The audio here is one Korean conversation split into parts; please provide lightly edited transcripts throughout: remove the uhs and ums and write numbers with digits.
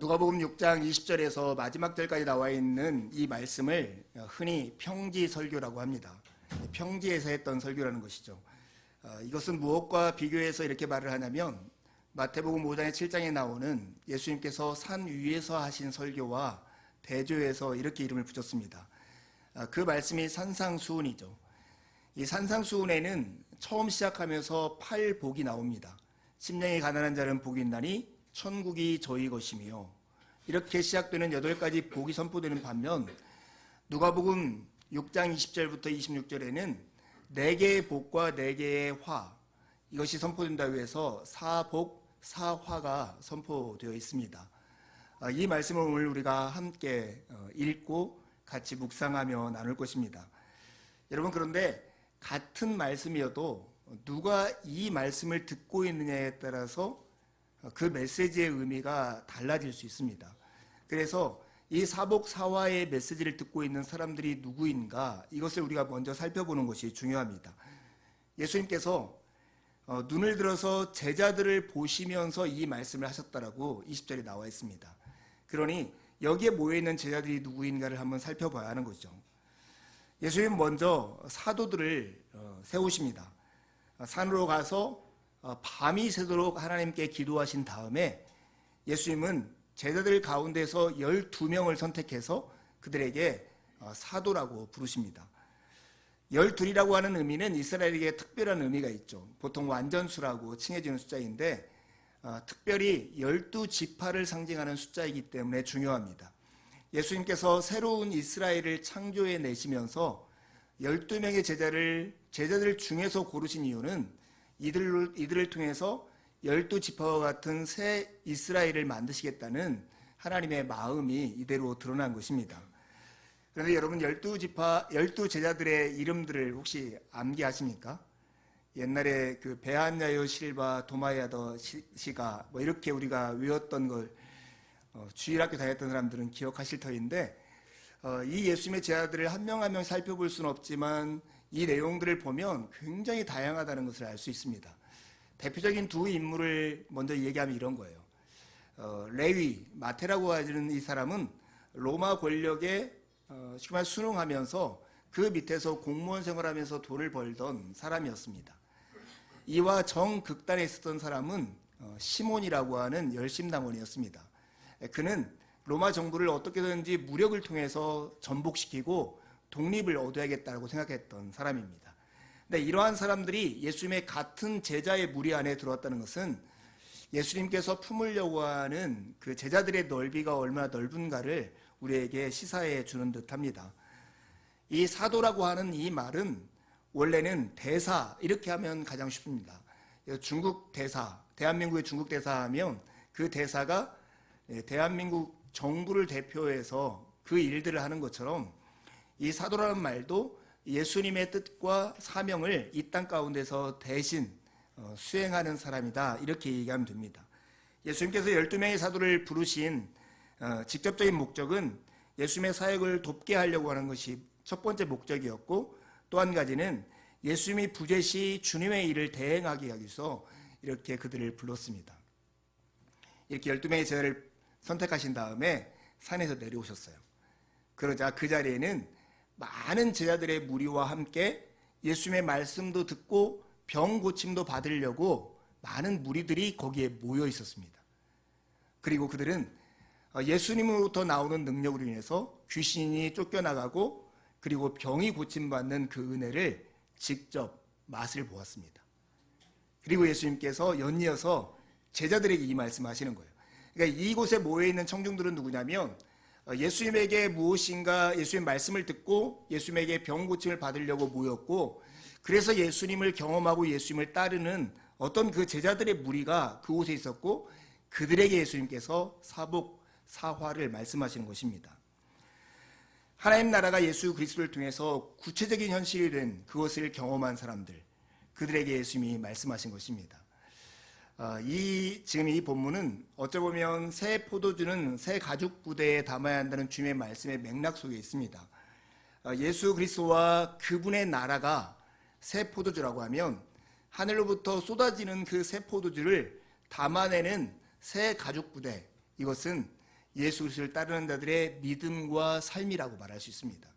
누가복음 6장 20절에서 마지막 절까지 나와 있는 이 말씀을 흔히 평지 설교라고 합니다. 평지에서 했던 설교라는 것이죠. 이것은 무엇과 비교해서 이렇게 말을 하냐면 마태복음 5장 7장에 나오는 예수님께서 산 위에서 하신 설교와 대조해서 이렇게 이름을 붙였습니다. 그 말씀이 산상수훈이죠. 이 산상수훈에는 처음 시작하면서 8복이 나옵니다. 심령이 가난한 자는 복이 있나니 천국이 저희 것이며, 이렇게 시작되는 8가지 복이 선포되는 반면 누가복음 6장 20절부터 26절에는 4개의 복과 4개의 화, 이것이 선포된다고 해서 사복, 사화가 선포되어 있습니다. 이 말씀을 오늘 우리가 함께 읽고 같이 묵상하며 나눌 것입니다. 여러분, 그런데 같은 말씀이어도 누가 이 말씀을 듣고 있느냐에 따라서 그 메시지의 의미가 달라질 수 있습니다. 그래서 이 사복 사화의 메시지를 듣고 있는 사람들이 누구인가, 이것을 우리가 먼저 살펴보는 것이 중요합니다. 예수님께서 눈을 들어서 제자들을 보시면서 이 말씀을 하셨다라고 20절에 나와 있습니다. 그러니 여기에 모여있는 제자들이 누구인가를 한번 살펴봐야 하는 거죠. 예수님 먼저 사도들을 세우십니다. 산으로 가서 밤이 새도록 하나님께 기도하신 다음에 예수님은 제자들 가운데서 12명을 선택해서 그들에게 사도라고 부르십니다. 12이라고 하는 의미는 이스라엘에게 특별한 의미가 있죠. 보통 완전수라고 칭해지는 숫자인데 특별히 12지파를 상징하는 숫자이기 때문에 중요합니다. 예수님께서 새로운 이스라엘을 창조해 내시면서 12명의 제자들 중에서 고르신 이유는 이들을 통해서 12지파와 같은 새 이스라엘을 만드시겠다는 하나님의 마음이 이대로 드러난 것입니다. 그런데 여러분, 12제자들의 이름들을 혹시 암기하십니까? 옛날에 그 베한야요 실바 도마야더 시가 이렇게 우리가 외웠던 걸 주일학교 다녔던 사람들은 기억하실 터인데, 이 예수님의 제자들을 한 명 한 명 살펴볼 수는 없지만 이 내용들을 보면 굉장히 다양하다는 것을 알 수 있습니다. 대표적인 두 인물을 먼저 얘기하면 이런 거예요. 레위, 마태라고 하는 이 사람은 로마 권력에 쉽게 말해 순응하면서 그 밑에서 공무원 생활하면서 돈을 벌던 사람이었습니다. 이와 정극단에 있었던 사람은 시몬이라고 하는 열심당원이었습니다. 그는 로마 정부를 어떻게든지 무력을 통해서 전복시키고 독립을 얻어야겠다고 생각했던 사람입니다. 근데 이러한 사람들이 예수님의 같은 제자의 무리 안에 들어왔다는 것은 예수님께서 품으려고 하는 그 제자들의 넓이가 얼마나 넓은가를 우리에게 시사해 주는 듯합니다. 이 사도라고 하는 이 말은 원래는 대사, 이렇게 하면 가장 쉽습니다. 중국 대사, 대한민국의 중국 대사 하면 그 대사가 대한민국 정부를 대표해서 그 일들을 하는 것처럼 이 사도라는 말도 예수님의 뜻과 사명을 이 땅 가운데서 대신 수행하는 사람이다, 이렇게 얘기하면 됩니다. 예수님께서 12명의 사도를 부르신 직접적인 목적은 예수님의 사역을 돕게 하려고 하는 것이 첫 번째 목적이었고, 또 한 가지는 예수님이 부재시 주님의 일을 대행하기 위해서 이렇게 그들을 불렀습니다. 이렇게 12명의 제자를 선택하신 다음에 산에서 내려오셨어요. 그러자 그 자리에는 많은 제자들의 무리와 함께 예수님의 말씀도 듣고 병 고침도 받으려고 많은 무리들이 거기에 모여 있었습니다. 그리고 그들은 예수님으로부터 나오는 능력으로 인해서 귀신이 쫓겨나가고 그리고 병이 고침받는 그 은혜를 직접 맛을 보았습니다. 그리고 예수님께서 연이어서 제자들에게 이 말씀하시는 거예요. 그러니까 이곳에 모여있는 청중들은 누구냐면 예수님에게 무엇인가 예수님 말씀을 듣고 예수님에게 병 고침을 받으려고 모였고, 그래서 예수님을 경험하고 예수님을 따르는 어떤 그 제자들의 무리가 그곳에 있었고, 그들에게 예수님께서 사복, 사화를 말씀하시는 것입니다. 하나님 나라가 예수 그리스도를 통해서 구체적인 현실이 된 그것을 경험한 사람들, 그들에게 예수님이 말씀하신 것입니다. 지금 이 본문은 어찌 보면 새 포도주는 새 가죽 부대에 담아야 한다는 주님의 말씀의 맥락 속에 있습니다. 예수 그리스도와 그분의 나라가 새 포도주라고 하면 하늘로부터 쏟아지는 그 새 포도주를 담아내는 새 가죽 부대, 이것은 예수 그리스도를 따르는 자들의 믿음과 삶이라고 말할 수 있습니다.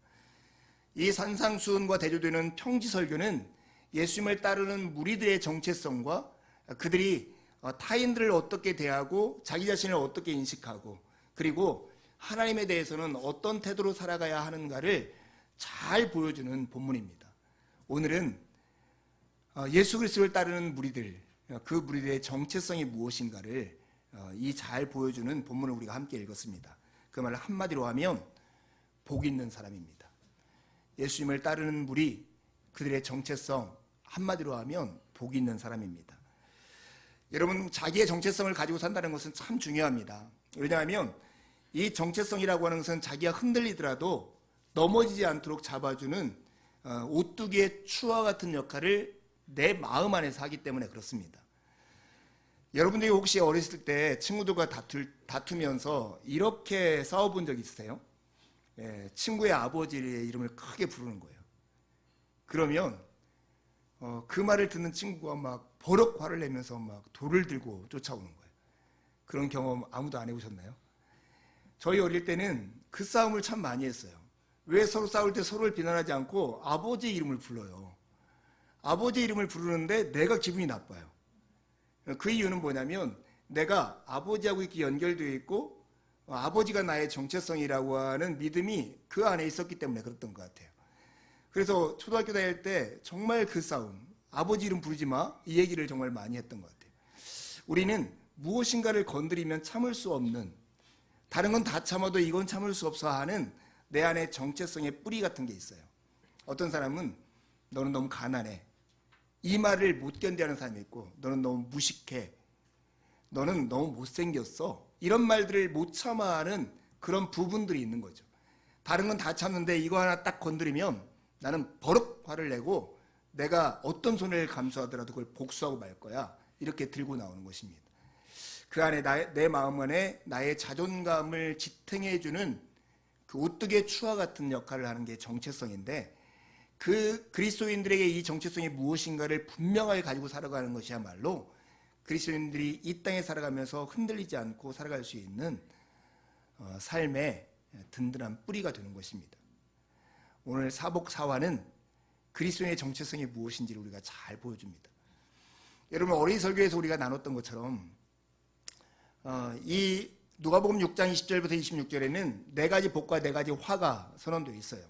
이 산상수훈과 대조되는 평지설교는 예수님을 따르는 무리들의 정체성과 그들이 타인들을 어떻게 대하고 자기 자신을 어떻게 인식하고 그리고 하나님에 대해서는 어떤 태도로 살아가야 하는가를 잘 보여주는 본문입니다. 오늘은 예수 그리스도를 따르는 무리들, 그 무리들의 정체성이 무엇인가를 이 잘 보여주는 본문을 우리가 함께 읽었습니다. 그 말을 한마디로 하면 복 있는 사람입니다. 예수님을 따르는 무리, 그들의 정체성 한마디로 하면 복 있는 사람입니다. 여러분, 자기의 정체성을 가지고 산다는 것은 참 중요합니다. 왜냐하면 이 정체성이라고 하는 것은 자기가 흔들리더라도 넘어지지 않도록 잡아주는 오뚜기의 추와 같은 역할을 내 마음 안에서 하기 때문에 그렇습니다. 여러분들이 혹시 어렸을 때 친구들과 다투면서 이렇게 싸워본 적 있으세요? 친구의 아버지의 이름을 크게 부르는 거예요. 그러면 그 말을 듣는 친구가 막 버럭 화를 내면서 막 돌을 들고 쫓아오는 거예요. 그런 경험 아무도 안 해보셨나요? 저희 어릴 때는 그 싸움을 참 많이 했어요. 왜 서로 싸울 때 서로를 비난하지 않고 아버지 이름을 불러요. 아버지 이름을 부르는데 내가 기분이 나빠요. 그 이유는 뭐냐면 내가 아버지하고 이렇게 연결되어 있고 아버지가 나의 정체성이라고 하는 믿음이 그 안에 있었기 때문에 그랬던 것 같아요. 그래서 초등학교 다닐 때 정말 그 싸움, 아버지 이름 부르지 마, 이 얘기를 정말 많이 했던 것 같아요. 우리는 무엇인가를 건드리면 참을 수 없는, 다른 건 다 참아도 이건 참을 수 없어 하는 내 안에 정체성의 뿌리 같은 게 있어요. 어떤 사람은 너는 너무 가난해, 이 말을 못 견디하는 사람이 있고, 너는 너무 무식해, 너는 너무 못생겼어, 이런 말들을 못 참아 하는 그런 부분들이 있는 거죠. 다른 건 다 참는데 이거 하나 딱 건드리면 나는 버럭 화를 내고 내가 어떤 손해를 감수하더라도 그걸 복수하고 말 거야, 이렇게 들고 나오는 것입니다. 그 안에 내 마음 안에 나의 자존감을 지탱해주는 그 오뚜기의 추와 같은 역할을 하는 게 정체성인데, 그 그리스도인들에게 이 정체성이 무엇인가를 분명하게 가지고 살아가는 것이야말로 그리스도인들이 이 땅에 살아가면서 흔들리지 않고 살아갈 수 있는 삶의 든든한 뿌리가 되는 것입니다. 오늘 사복사화는 그리스도인의 정체성이 무엇인지를 우리가 잘 보여줍니다. 여러분, 어린이 설교에서 우리가 나눴던 것처럼 이 누가복음 6장 20절부터 26절에는 네 가지 복과 네 가지 화가 선언되어 있어요.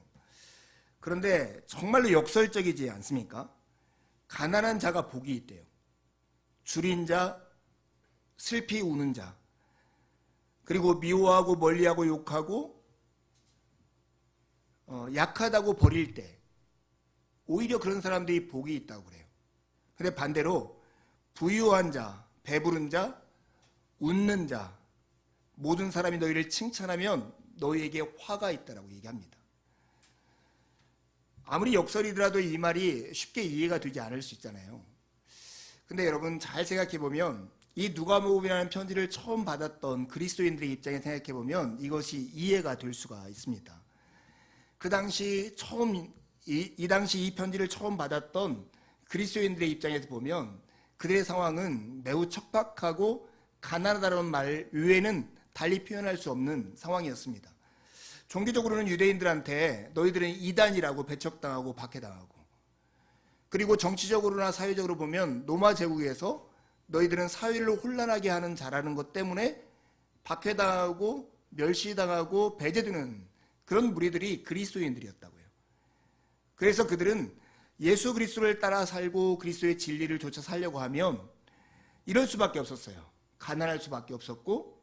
그런데 정말로 역설적이지 않습니까? 가난한 자가 복이 있대요. 줄인 자, 슬피 우는 자, 그리고 미워하고 멀리하고 욕하고 약하다고 버릴 때 오히려 그런 사람들이 복이 있다고 그래요. 근데 반대로 부유한 자, 배부른 자, 웃는 자, 모든 사람이 너희를 칭찬하면 너희에게 화가 있다라고 얘기합니다. 아무리 역설이더라도 이 말이 쉽게 이해가 되지 않을 수 있잖아요. 근데 여러분, 잘 생각해보면 이 누가복음이라는 편지를 처음 받았던 그리스도인들의 입장에 생각해보면 이것이 이해가 될 수가 있습니다. 그 당시 이 당시 이 편지를 처음 받았던 그리스도인들의 입장에서 보면 그들의 상황은 매우 척박하고 가난하다는 말 외에는 달리 표현할 수 없는 상황이었습니다. 종교적으로는 유대인들한테 너희들은 이단이라고 배척당하고 박해당하고, 그리고 정치적으로나 사회적으로 보면 로마 제국에서 너희들은 사회를 혼란하게 하는 자라는 것 때문에 박해당하고 멸시당하고 배제되는 그런 무리들이 그리스도인들이었다고요. 그래서 그들은 예수 그리스도를 따라 살고 그리스도의 진리를 좇아 살려고 하면 이럴 수밖에 없었어요. 가난할 수밖에 없었고,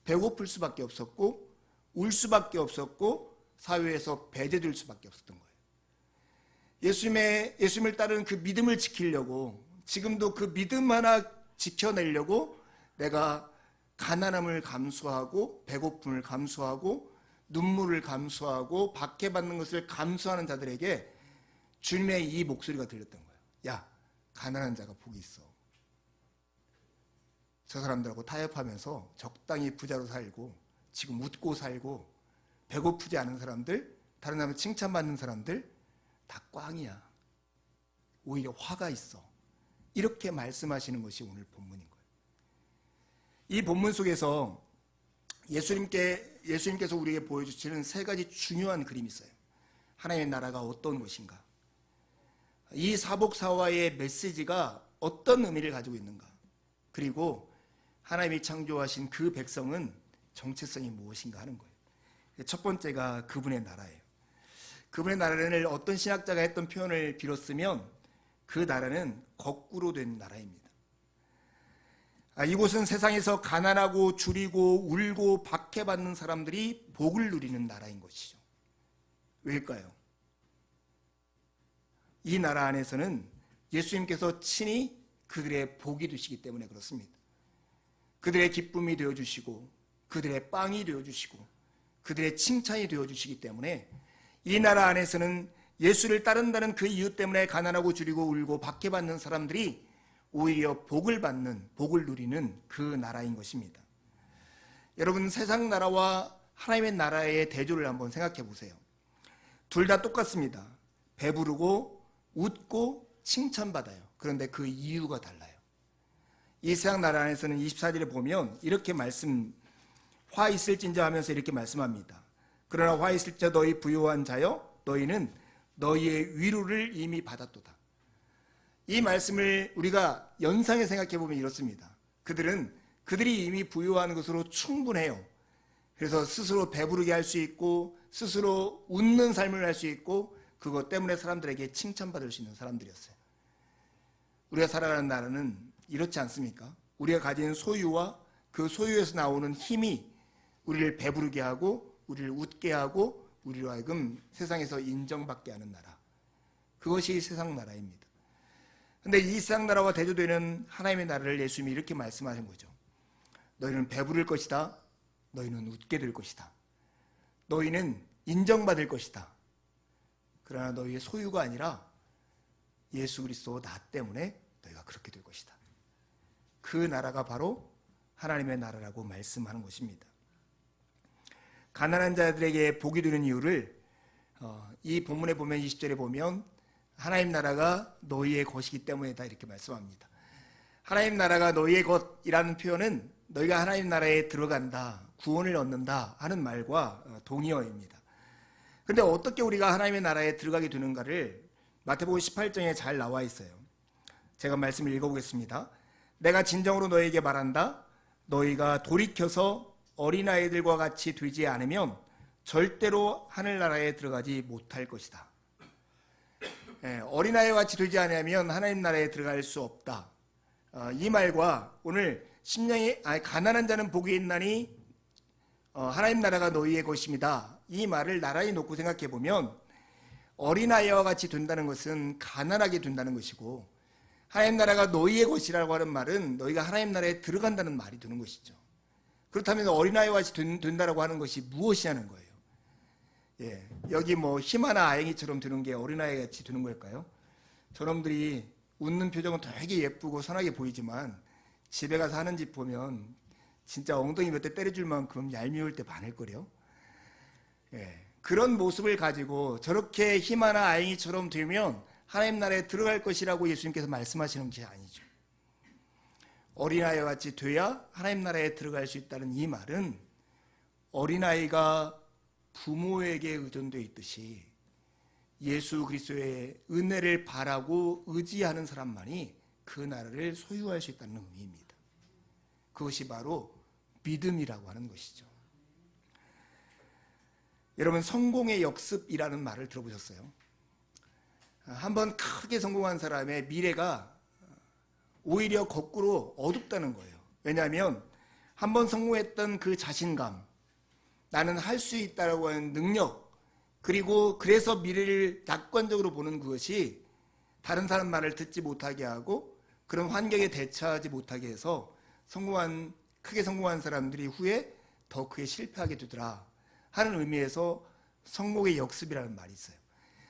배고플 수밖에 없었고, 울 수밖에 없었고, 사회에서 배제될 수밖에 없었던 거예요. 예수님을 따르는 그 믿음을 지키려고, 지금도 그 믿음 하나 지켜내려고 내가 가난함을 감수하고 배고픔을 감수하고 눈물을 감수하고 박해받는 것을 감수하는 자들에게 주님의 이 목소리가 들렸던 거예요. 야, 가난한 자가 복이 있어. 저 사람들하고 타협하면서 적당히 부자로 살고 지금 웃고 살고 배고프지 않은 사람들, 다른 사람 칭찬받는 사람들 다 꽝이야. 오히려 화가 있어. 이렇게 말씀하시는 것이 오늘 본문인 거예요. 이 본문 속에서 예수님께서 우리에게 보여주시는 세 가지 중요한 그림이 있어요. 하나님의 나라가 어떤 것인가, 이 사복사화의 메시지가 어떤 의미를 가지고 있는가, 그리고 하나님이 창조하신 그 백성은 정체성이 무엇인가 하는 거예요. 첫 번째가 그분의 나라예요. 그분의 나라를 어떤 신학자가 했던 표현을 빌었으면 그 나라는 거꾸로 된 나라입니다. 이곳은 세상에서 가난하고 줄이고 울고 박해받는 사람들이 복을 누리는 나라인 것이죠. 왜일까요? 이 나라 안에서는 예수님께서 친히 그들의 복이 되시기 때문에 그렇습니다. 그들의 기쁨이 되어주시고 그들의 빵이 되어주시고 그들의 칭찬이 되어주시기 때문에 이 나라 안에서는 예수를 따른다는 그 이유 때문에 가난하고 줄이고 울고 박해받는 사람들이 오히려 복을 받는, 복을 누리는 그 나라인 것입니다. 여러분, 세상 나라와 하나님의 나라의 대조를 한번 생각해 보세요. 둘 다 똑같습니다. 배부르고 웃고 칭찬받아요. 그런데 그 이유가 달라요. 이 세상 나라 안에서는 24절에 보면 이렇게 화 있을진저 하면서 이렇게 말씀합니다. 그러나 화 있을진저 너희 부요한 자여, 너희는 너희의 위로를 이미 받았도다. 이 말씀을 우리가 연상해 생각해 보면 이렇습니다. 그들이 이미 부요한 것으로 충분해요. 그래서 스스로 배부르게 할 수 있고 스스로 웃는 삶을 할 수 있고 그것 때문에 사람들에게 칭찬받을 수 있는 사람들이었어요. 우리가 살아가는 나라는 이렇지 않습니까? 우리가 가진 소유와 그 소유에서 나오는 힘이 우리를 배부르게 하고 우리를 웃게 하고 우리로 하여금 세상에서 인정받게 하는 나라, 그것이 세상 나라입니다. 그런데 이 세상 나라와 대조되는 하나님의 나라를 예수님이 이렇게 말씀하신 거죠. 너희는 배부를 것이다. 너희는 웃게 될 것이다. 너희는 인정받을 것이다. 그러나 너희의 소유가 아니라 예수 그리스도 나 때문에 너희가 그렇게 될 것이다. 그 나라가 바로 하나님의 나라라고 말씀하는 것입니다. 가난한 자들에게 복이 되는 이유를 이 본문에 보면 20절에 보면 하나님 나라가 너희의 것이기 때문이다 이렇게 말씀합니다. 하나님 나라가 너희의 것이라는 표현은 너희가 하나님 나라에 들어간다, 구원을 얻는다 하는 말과 동의어입니다. 그런데 어떻게 우리가 하나님의 나라에 들어가게 되는가를 마태복음 18장에 잘 나와 있어요. 제가 말씀을 읽어보겠습니다. 내가 진정으로 너희에게 말한다. 너희가 돌이켜서 어린아이들과 같이 되지 않으면 절대로 하늘나라에 들어가지 못할 것이다. 어린아이와 같이 되지 않으면 하나님 나라에 들어갈 수 없다. 이 말과 오늘 가난한 자는 복이 있나니 하나님 나라가 너희의 것입니다. 이 말을 나란히 놓고 생각해 보면 어린아이와 같이 된다는 것은 가난하게 된다는 것이고, 하나님 나라가 너희의 것이라고 하는 말은 너희가 하나님 나라에 들어간다는 말이 되는 것이죠. 그렇다면 어린아이와 같이 된다라고 하는 것이 무엇이냐는 거예요. 여기 희마나 아영이처럼 되는 게 어린아이 같이 되는 걸까요? 저놈들이 웃는 표정은 되게 예쁘고 선하게 보이지만 집에 가서 하는 짓 보면 진짜 엉덩이 몇 대 때려줄 만큼 얄미울 때 많을걸요. 그런 모습을 가지고 저렇게 희마나 아영이처럼 되면 하나님 나라에 들어갈 것이라고 예수님께서 말씀하시는 것이 아니죠. 어린아이와 같이 돼야 하나님 나라에 들어갈 수 있다는 이 말은 어린아이가 부모에게 의존되어 있듯이 예수 그리스도의 은혜를 바라고 의지하는 사람만이 그 나라를 소유할 수 있다는 의미입니다. 그것이 바로 믿음이라고 하는 것이죠. 여러분, 성공의 역습이라는 말을 들어보셨어요? 한번 크게 성공한 사람의 미래가 오히려 거꾸로 어둡다는 거예요. 왜냐하면 한번 성공했던 그 자신감, 나는 할 수 있다라고 하는 능력, 그리고 그래서 미래를 낙관적으로 보는 그것이 다른 사람 말을 듣지 못하게 하고 그런 환경에 대처하지 못하게 해서 크게 성공한 사람들이 후에 더 크게 실패하게 되더라 하는 의미에서 성공의 역습이라는 말이 있어요.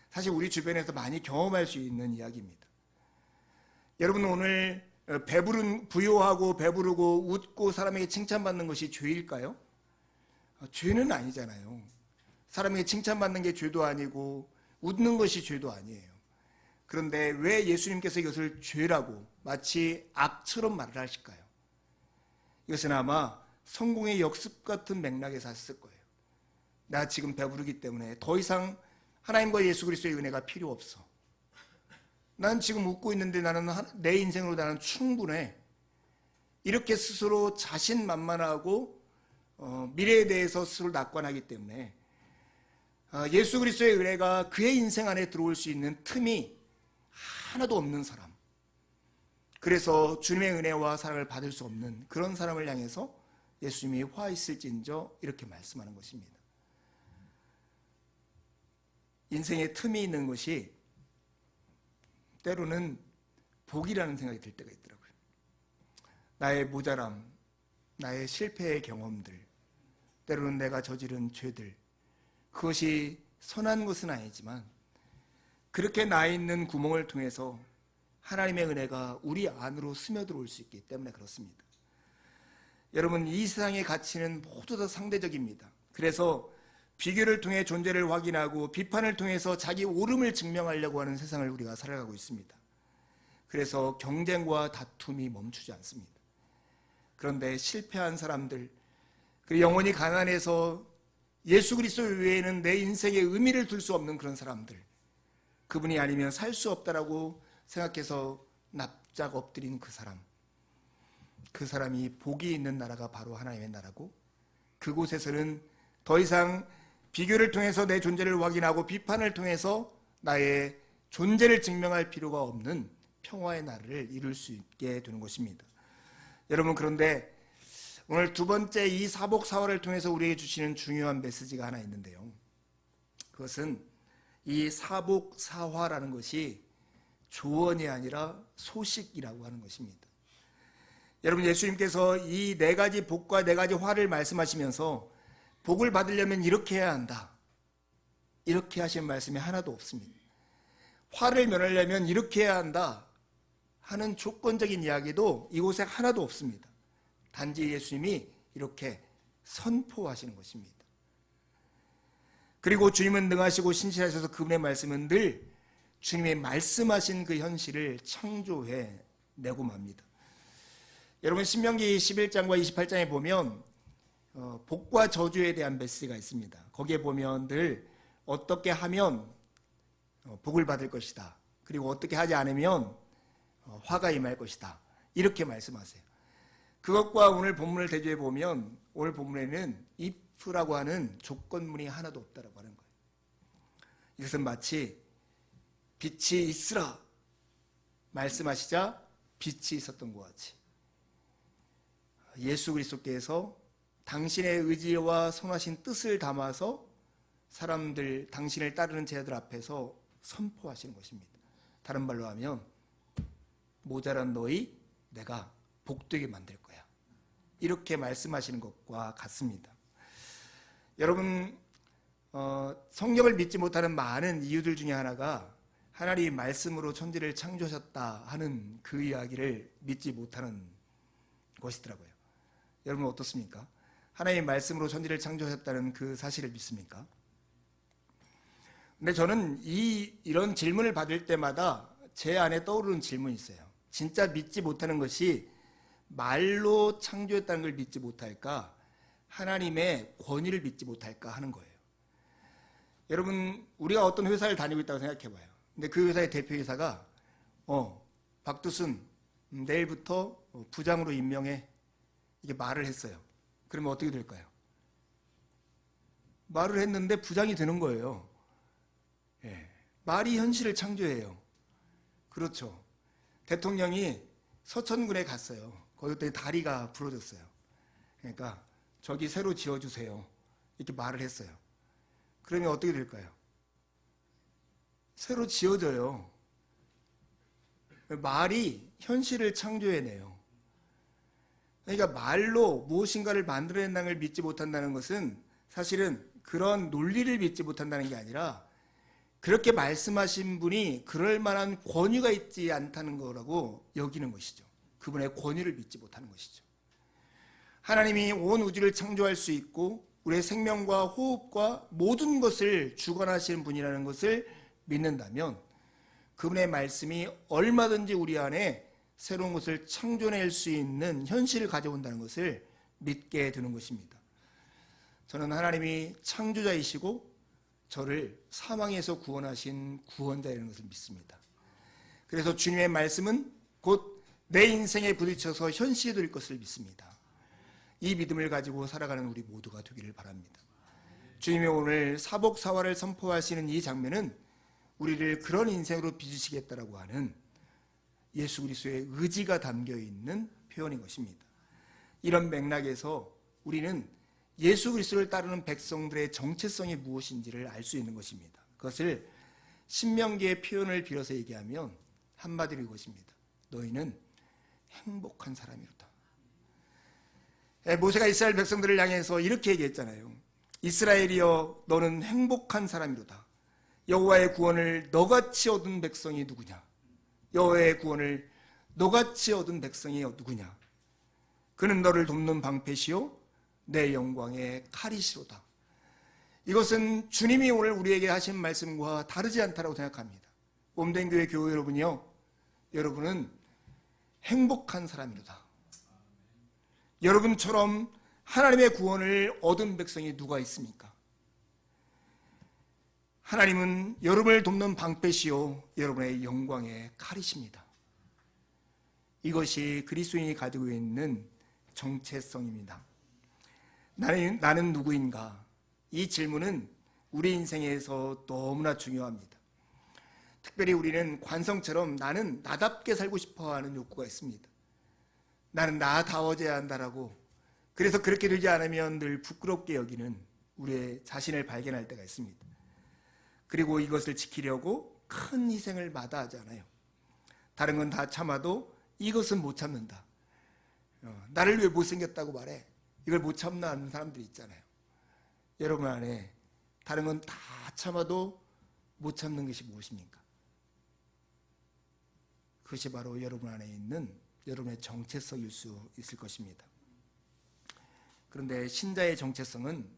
사실 우리 주변에서 많이 경험할 수 있는 이야기입니다. 여러분, 오늘 부요하고 배부르고 웃고 사람에게 칭찬받는 것이 죄일까요? 죄는 아니잖아요. 사람에게 칭찬받는 게 죄도 아니고 웃는 것이 죄도 아니에요. 그런데 왜 예수님께서 이것을 죄라고 마치 악처럼 말을 하실까요? 이것은 아마 성공의 역습 같은 맥락에 샀을 거예요. 나 지금 배부르기 때문에 더 이상 하나님과 예수 그리스도의 은혜가 필요 없어. 난 지금 웃고 있는데 나는 내 인생으로 나는 충분해. 이렇게 스스로 자신만만하고 미래에 대해서 스스로 낙관하기 때문에 예수 그리스도의 은혜가 그의 인생 안에 들어올 수 있는 틈이 하나도 없는 사람, 그래서 주님의 은혜와 사랑을 받을 수 없는 그런 사람을 향해서 예수님이 화 있을진저 이렇게 말씀하는 것입니다. 인생에 틈이 있는 것이 때로는 복이라는 생각이 들 때가 있더라고요. 나의 모자람, 나의 실패의 경험들, 때로는 내가 저지른 죄들, 그것이 선한 것은 아니지만 그렇게 나 있는 구멍을 통해서 하나님의 은혜가 우리 안으로 스며들어올 수 있기 때문에 그렇습니다. 여러분, 이 세상의 가치는 모두 다 상대적입니다. 그래서 비교를 통해 존재를 확인하고 비판을 통해서 자기 옳음을 증명하려고 하는 세상을 우리가 살아가고 있습니다. 그래서 경쟁과 다툼이 멈추지 않습니다. 그런데 실패한 사람들, 그리고 영원히 가난해서 예수 그리스도 외에는 내 인생에 의미를 둘 수 없는 그런 사람들, 그분이 아니면 살 수 없다라고 생각해서 납작 엎드린 그 사람이 복이 있는 나라가 바로 하나님의 나라고, 그곳에서는 더 이상 비교를 통해서 내 존재를 확인하고 비판을 통해서 나의 존재를 증명할 필요가 없는 평화의 나라를 이룰 수 있게 되는 것입니다. 여러분, 그런데 오늘 두 번째 이 사복사화를 통해서 우리에게 주시는 중요한 메시지가 하나 있는데요. 그것은 이 사복사화라는 것이 조언이 아니라 소식이라고 하는 것입니다. 여러분, 예수님께서 이 네 가지 복과 네 가지 화를 말씀하시면서 복을 받으려면 이렇게 해야 한다, 이렇게 하신 말씀이 하나도 없습니다. 화를 면하려면 이렇게 해야 한다 하는 조건적인 이야기도 이곳에 하나도 없습니다. 단지 예수님이 이렇게 선포하시는 것입니다. 그리고 주님은 능하시고 신실하셔서 그분의 말씀은 늘 주님의 말씀하신 그 현실을 창조해 내고 맙니다. 여러분, 신명기 11장과 28장에 보면 복과 저주에 대한 메시지가 있습니다. 거기에 보면 늘 어떻게 하면 복을 받을 것이다, 그리고 어떻게 하지 않으면 화가 임할 것이다, 이렇게 말씀하세요. 그것과 오늘 본문을 대조해 보면 오늘 본문에는 if라고 하는 조건문이 하나도 없다라고 하는 거예요. 이것은 마치 빛이 있으라 말씀하시자 빛이 있었던 것 같이 예수 그리스도께서 당신의 의지와 선하신 뜻을 담아서 사람들, 당신을 따르는 제자들 앞에서 선포하시는 것입니다. 다른 말로 하면 모자란 너희 내가 복되게 만들 거야, 이렇게 말씀하시는 것과 같습니다. 여러분, 성경을 믿지 못하는 많은 이유들 중에 하나가 하나님이 말씀으로 천지를 창조하셨다 하는 그 이야기를 믿지 못하는 것이더라고요. 여러분 어떻습니까? 하나님의 말씀으로 천지를 창조하셨다는 그 사실을 믿습니까? 근데 저는 이런 질문을 받을 때마다 제 안에 떠오르는 질문이 있어요. 진짜 믿지 못하는 것이 말로 창조했다는 걸 믿지 못할까, 하나님의 권위를 믿지 못할까 하는 거예요. 여러분, 우리가 어떤 회사를 다니고 있다고 생각해 봐요. 근데 그 회사의 대표이사가 박두순 내일부터 부장으로 임명해, 이게 말을 했어요. 그러면 어떻게 될까요? 말을 했는데 부장이 되는 거예요. 예. 말이 현실을 창조해요. 그렇죠. 대통령이 서천군에 갔어요. 거기 다리가 부러졌어요. 그러니까 저기 새로 지어주세요, 이렇게 말을 했어요. 그러면 어떻게 될까요? 새로 지어져요. 말이 현실을 창조해내요. 그러니까 말로 무엇인가를 만들어낸다는 걸 믿지 못한다는 것은 사실은 그런 논리를 믿지 못한다는 게 아니라 그렇게 말씀하신 분이 그럴 만한 권위가 있지 않다는 거라고 여기는 것이죠. 그분의 권위를 믿지 못하는 것이죠. 하나님이 온 우주를 창조할 수 있고 우리의 생명과 호흡과 모든 것을 주관하시는 분이라는 것을 믿는다면 그분의 말씀이 얼마든지 우리 안에 새로운 것을 창조낼 수 있는 현실을 가져온다는 것을 믿게 되는 것입니다. 저는 하나님이 창조자이시고 저를 사망에서 구원하신 구원자라는 것을 믿습니다. 그래서 주님의 말씀은 곧 내 인생에 부딪혀서 현실이 될 것을 믿습니다. 이 믿음을 가지고 살아가는 우리 모두가 되기를 바랍니다. 주님이 오늘 사복사화를 선포하시는 이 장면은 우리를 그런 인생으로 빚으시겠다라고 하는 예수 그리스도의 의지가 담겨있는 표현인 것입니다. 이런 맥락에서 우리는 예수 그리스도를 따르는 백성들의 정체성이 무엇인지를 알 수 있는 것입니다. 그것을 신명기의 표현을 빌어서 얘기하면 한마디로 이것입니다. 너희는 행복한 사람이로다. 모세가 이스라엘 백성들을 향해서 이렇게 얘기했잖아요. 이스라엘이여 너는 행복한 사람이로다. 여호와의 구원을 너같이 얻은 백성이 누구냐? 여호와의 구원을 너같이 얻은 백성이 누구냐? 그는 너를 돕는 방패시요 내 영광의 칼이시로다. 이것은 주님이 오늘 우리에게 하신 말씀과 다르지 않다고 생각합니다. 몸된 교회 교회 여러분이요, 여러분은 행복한 사람이로다. 여러분처럼 하나님의 구원을 얻은 백성이 누가 있습니까? 하나님은 여러분을 돕는 방패시요 여러분의 영광의 칼이십니다. 이것이 그리스도인이 가지고 있는 정체성입니다. 나는 누구인가? 이 질문은 우리 인생에서 너무나 중요합니다. 특별히 우리는 관성처럼 나는 나답게 살고 싶어하는 욕구가 있습니다. 나는 나다워져야 한다라고, 그래서 그렇게 되지 않으면 늘 부끄럽게 여기는 우리의 자신을 발견할 때가 있습니다. 그리고 이것을 지키려고 큰 희생을 마다하지 않아요. 다른 건 다 참아도 이것은 못 참는다. 나를 왜 못생겼다고 말해? 이걸 못 참나 하는 사람들이 있잖아요. 여러분 안에 다른 건 다 참아도 못 참는 것이 무엇입니까? 그것이 바로 여러분 안에 있는 여러분의 정체성일 수 있을 것입니다. 그런데 신자의 정체성은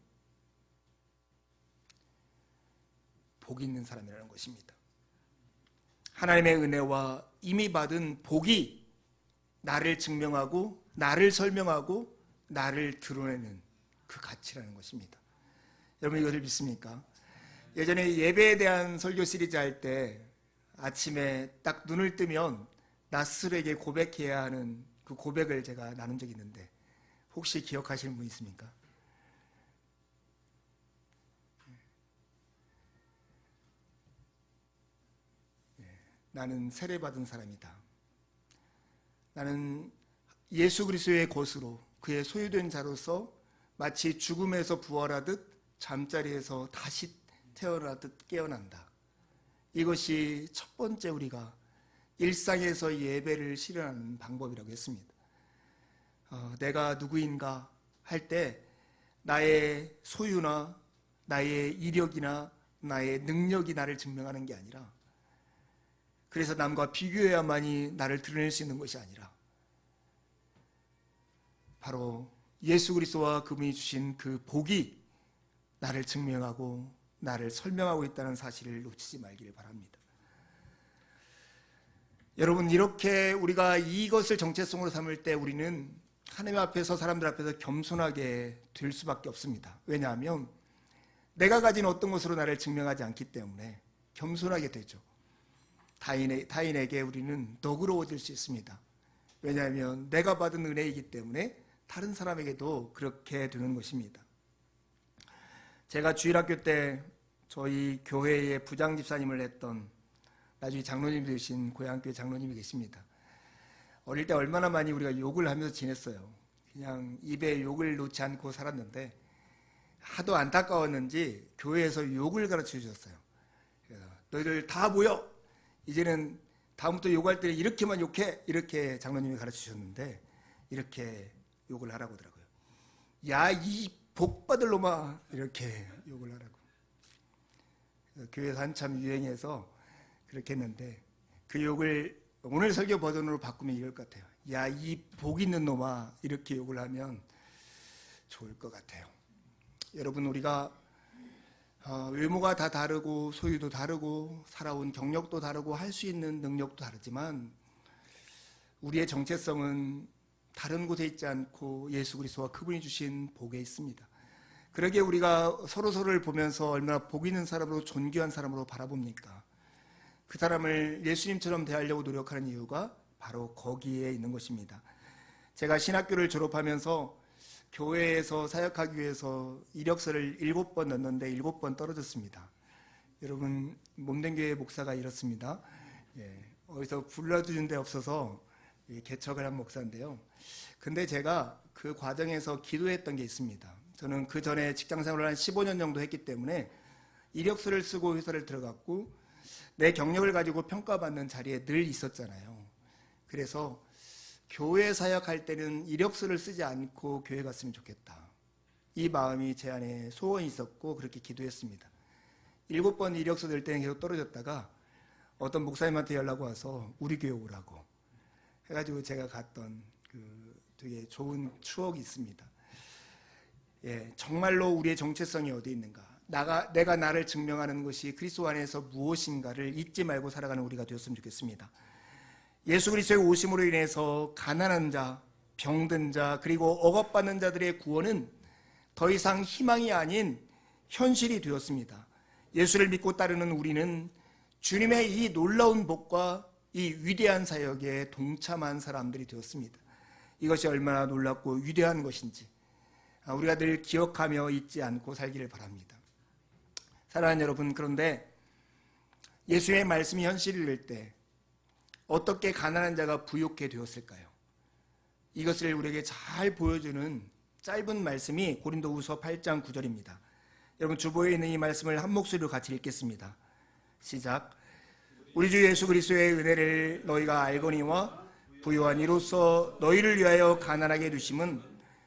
복이 있는 사람이라는 것입니다. 하나님의 은혜와 이미 받은 복이 나를 증명하고 나를 설명하고 나를 드러내는 그 가치라는 것입니다. 여러분 이것을 믿습니까? 예전에 예배에 대한 설교 시리즈 할 때 아침에 딱 눈을 뜨면 나 스스로에게 고백해야 하는 그 고백을 제가 나눈 적이 있는데 혹시 기억하시는 분 있습니까? 나는 세례받은 사람이다. 나는 예수 그리스도의 것으로 그의 소유된 자로서 마치 죽음에서 부활하듯 잠자리에서 다시 태어나듯 깨어난다. 이것이 첫 번째 우리가 일상에서 예배를 실현하는 방법이라고 했습니다. 내가 누구인가 할 때 나의 소유나 나의 이력이나 나의 능력이 나를 증명하는 게 아니라, 그래서 남과 비교해야만이 나를 드러낼 수 있는 것이 아니라 바로 예수 그리스도와 그분이 주신 그 복이 나를 증명하고 나를 설명하고 있다는 사실을 놓치지 말기를 바랍니다. 여러분, 이렇게 우리가 이것을 정체성으로 삼을 때 우리는 하나님 앞에서, 사람들 앞에서 겸손하게 될 수밖에 없습니다. 왜냐하면 내가 가진 어떤 것으로 나를 증명하지 않기 때문에 겸손하게 되죠. 타인에게 우리는 너그러워질 수 있습니다. 왜냐하면 내가 받은 은혜이기 때문에 다른 사람에게도 그렇게 되는 것입니다. 제가 주일학교 때 저희 교회의 부장 집사님을 했던, 나중에 장로님 되신 고향교회 장로님이 계십니다. 어릴 때 얼마나 많이 우리가 욕을 하면서 지냈어요. 그냥 입에 욕을 놓지 않고 살았는데 하도 안타까웠는지 교회에서 욕을 가르쳐 주셨어요. 그래서 너희들 다 모여! 이제는 다음부터 욕할 때는 이렇게만 욕해! 이렇게 장로님이 가르쳐 주셨는데 이렇게 욕을 하라고 하더라고요. 야, 이 복받을 놈아! 이렇게 욕을 하라고. 교회에서 한참 유행해서 그렇게 했는데 그 욕을 오늘 설교 버전으로 바꾸면 이럴 것 같아요. 야, 이 복 있는 놈아! 이렇게 욕을 하면 좋을 것 같아요. 여러분, 우리가 외모가 다 다르고 소유도 다르고 살아온 경력도 다르고 할 수 있는 능력도 다르지만 우리의 정체성은 다른 곳에 있지 않고 예수 그리스도와 그분이 주신 복에 있습니다. 그러기에 우리가 서로서로를 보면서 얼마나 복 있는 사람으로 존귀한 사람으로 바라봅니까? 그 사람을 예수님처럼 대하려고 노력하는 이유가 바로 거기에 있는 것입니다. 제가 신학교를 졸업하면서 교회에서 사역하기 위해서 이력서를 7번 넣었는데 7번 떨어졌습니다. 여러분, 몸된 교회 목사가 이렇습니다. 어디서 불러주는 데 없어서 개척을 한 목사인데요. 근데 제가 그 과정에서 기도했던 게 있습니다. 저는 그 전에 직장생활을 한 15년 정도 했기 때문에 이력서를 쓰고 회사를 들어갔고 내 경력을 가지고 평가받는 자리에 늘 있었잖아요. 그래서 교회 사역할 때는 이력서를 쓰지 않고 교회 갔으면 좋겠다. 이 마음이 제 안에 소원이 있었고 그렇게 기도했습니다. 7번 이력서 낼 때는 계속 떨어졌다가 어떤 목사님한테 연락 와서 우리 교회 오라고 해가지고 제가 갔던 그 되게 좋은 추억이 있습니다. 정말로 우리의 정체성이 어디 있는가? 내가 나를 증명하는 것이 그리스도 안에서 무엇인가를 잊지 말고 살아가는 우리가 되었으면 좋겠습니다. 예수 그리스도의 오심으로 인해서 가난한 자, 병든 자, 그리고 억압받는 자들의 구원은 더 이상 희망이 아닌 현실이 되었습니다. 예수를 믿고 따르는 우리는 주님의 이 놀라운 복과 이 위대한 사역에 동참한 사람들이 되었습니다. 이것이 얼마나 놀랍고 위대한 것인지 우리가 늘 기억하며 잊지 않고 살기를 바랍니다. 사랑하는 여러분, 그런데 예수의 말씀이 현실이 될 때 어떻게 가난한 자가 부유하게 되었을까요? 이것을 우리에게 잘 보여주는 짧은 말씀이 고린도후서 8장 9절입니다. 여러분, 주보에 있는 이 말씀을 한 목소리로 같이 읽겠습니다. 시작. 우리 주 예수 그리스도의 은혜를 너희가 알거니와 부유한 이로써 너희를 위하여 가난하게 두심은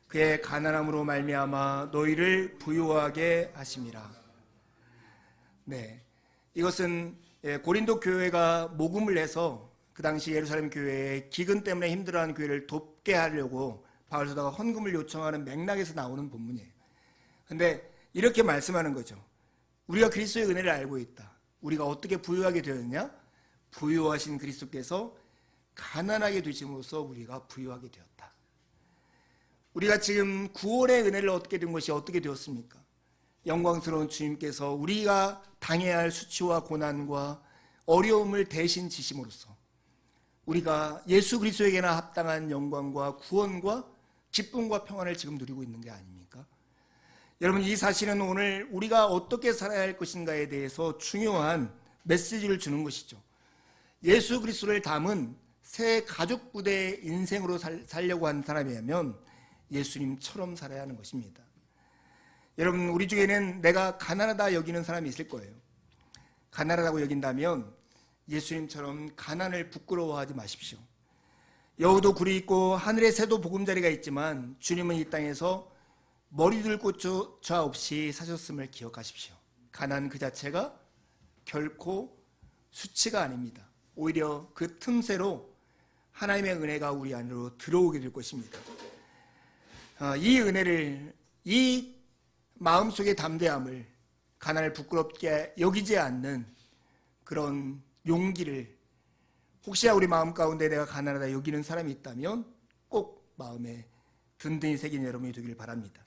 그의 가난함으로 말미암아 너희를 부유하게 하심이라. 이것은 고린도 교회가 모금을 내서 그 당시 예루살렘 교회에 기근 때문에 힘들어하는 교회를 돕게 하려고 바울 사도가 헌금을 요청하는 맥락에서 나오는 본문이에요. 그런데 이렇게 말씀하는 거죠. 우리가 그리스도의 은혜를 알고 있다. 우리가 어떻게 부유하게 되었냐? 부유하신 그리스도께서 가난하게 되심으로써 우리가 부유하게 되었다. 우리가 지금 구원의 은혜를 얻게 된 것이 어떻게 되었습니까? 영광스러운 주님께서 우리가 당해야 할 수치와 고난과 어려움을 대신 지심으로써 우리가 예수 그리스도에게나 합당한 영광과 구원과 기쁨과 평안을 지금 누리고 있는 게 아닙니까? 여러분, 이 사실은 오늘 우리가 어떻게 살아야 할 것인가에 대해서 중요한 메시지를 주는 것이죠. 예수 그리스도를 담은 새 가족 부대의 인생으로 살려고 하는 사람이라면 예수님처럼 살아야 하는 것입니다. 여러분, 우리 중에는 내가 가난하다 여기는 사람이 있을 거예요. 가난하다고 여긴다면 예수님처럼 가난을 부끄러워하지 마십시오. 여우도 굴이 있고 하늘의 새도 보금자리가 있지만 주님은 이 땅에서 머리둘 곳조차 없이 사셨음을 기억하십시오. 가난 그 자체가 결코 수치가 아닙니다. 오히려 그 틈새로 하나님의 은혜가 우리 안으로 들어오게 될 것입니다. 이 은혜를, 이 마음속의 담대함을, 가난을 부끄럽게 여기지 않는 그런 용기를, 혹시나 우리 마음 가운데 내가 가난하다 여기는 사람이 있다면 꼭 마음에 든든히 새긴 여러분이 되길 바랍니다.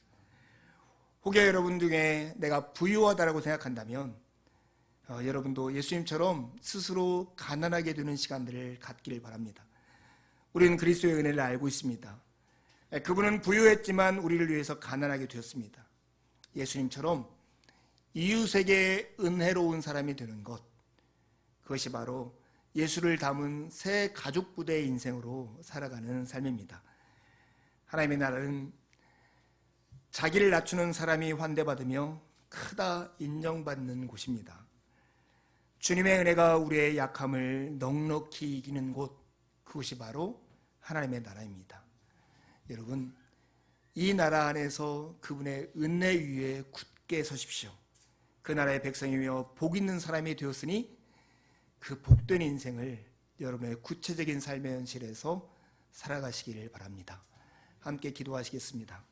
혹여 여러분 중에 내가 부유하다라고 생각한다면 여러분도 예수님처럼 스스로 가난하게 되는 시간들을 갖기를 바랍니다. 우리는 그리스도의 은혜를 알고 있습니다. 그분은 부유했지만 우리를 위해서 가난하게 되었습니다. 예수님처럼 이웃에게 은혜로운 사람이 되는 것, 그것이 바로 예수를 담은 새 가족 부대의 인생으로 살아가는 삶입니다. 하나님의 나라는 자기를 낮추는 사람이 환대받으며 크다 인정받는 곳입니다. 주님의 은혜가 우리의 약함을 넉넉히 이기는 곳, 그것이 바로 하나님의 나라입니다. 여러분, 이 나라 안에서 그분의 은혜 위에 굳게 서십시오. 그 나라의 백성이며 복 있는 사람이 되었으니 그 복된 인생을 여러분의 구체적인 삶의 현실에서 살아가시기를 바랍니다. 함께 기도하시겠습니다.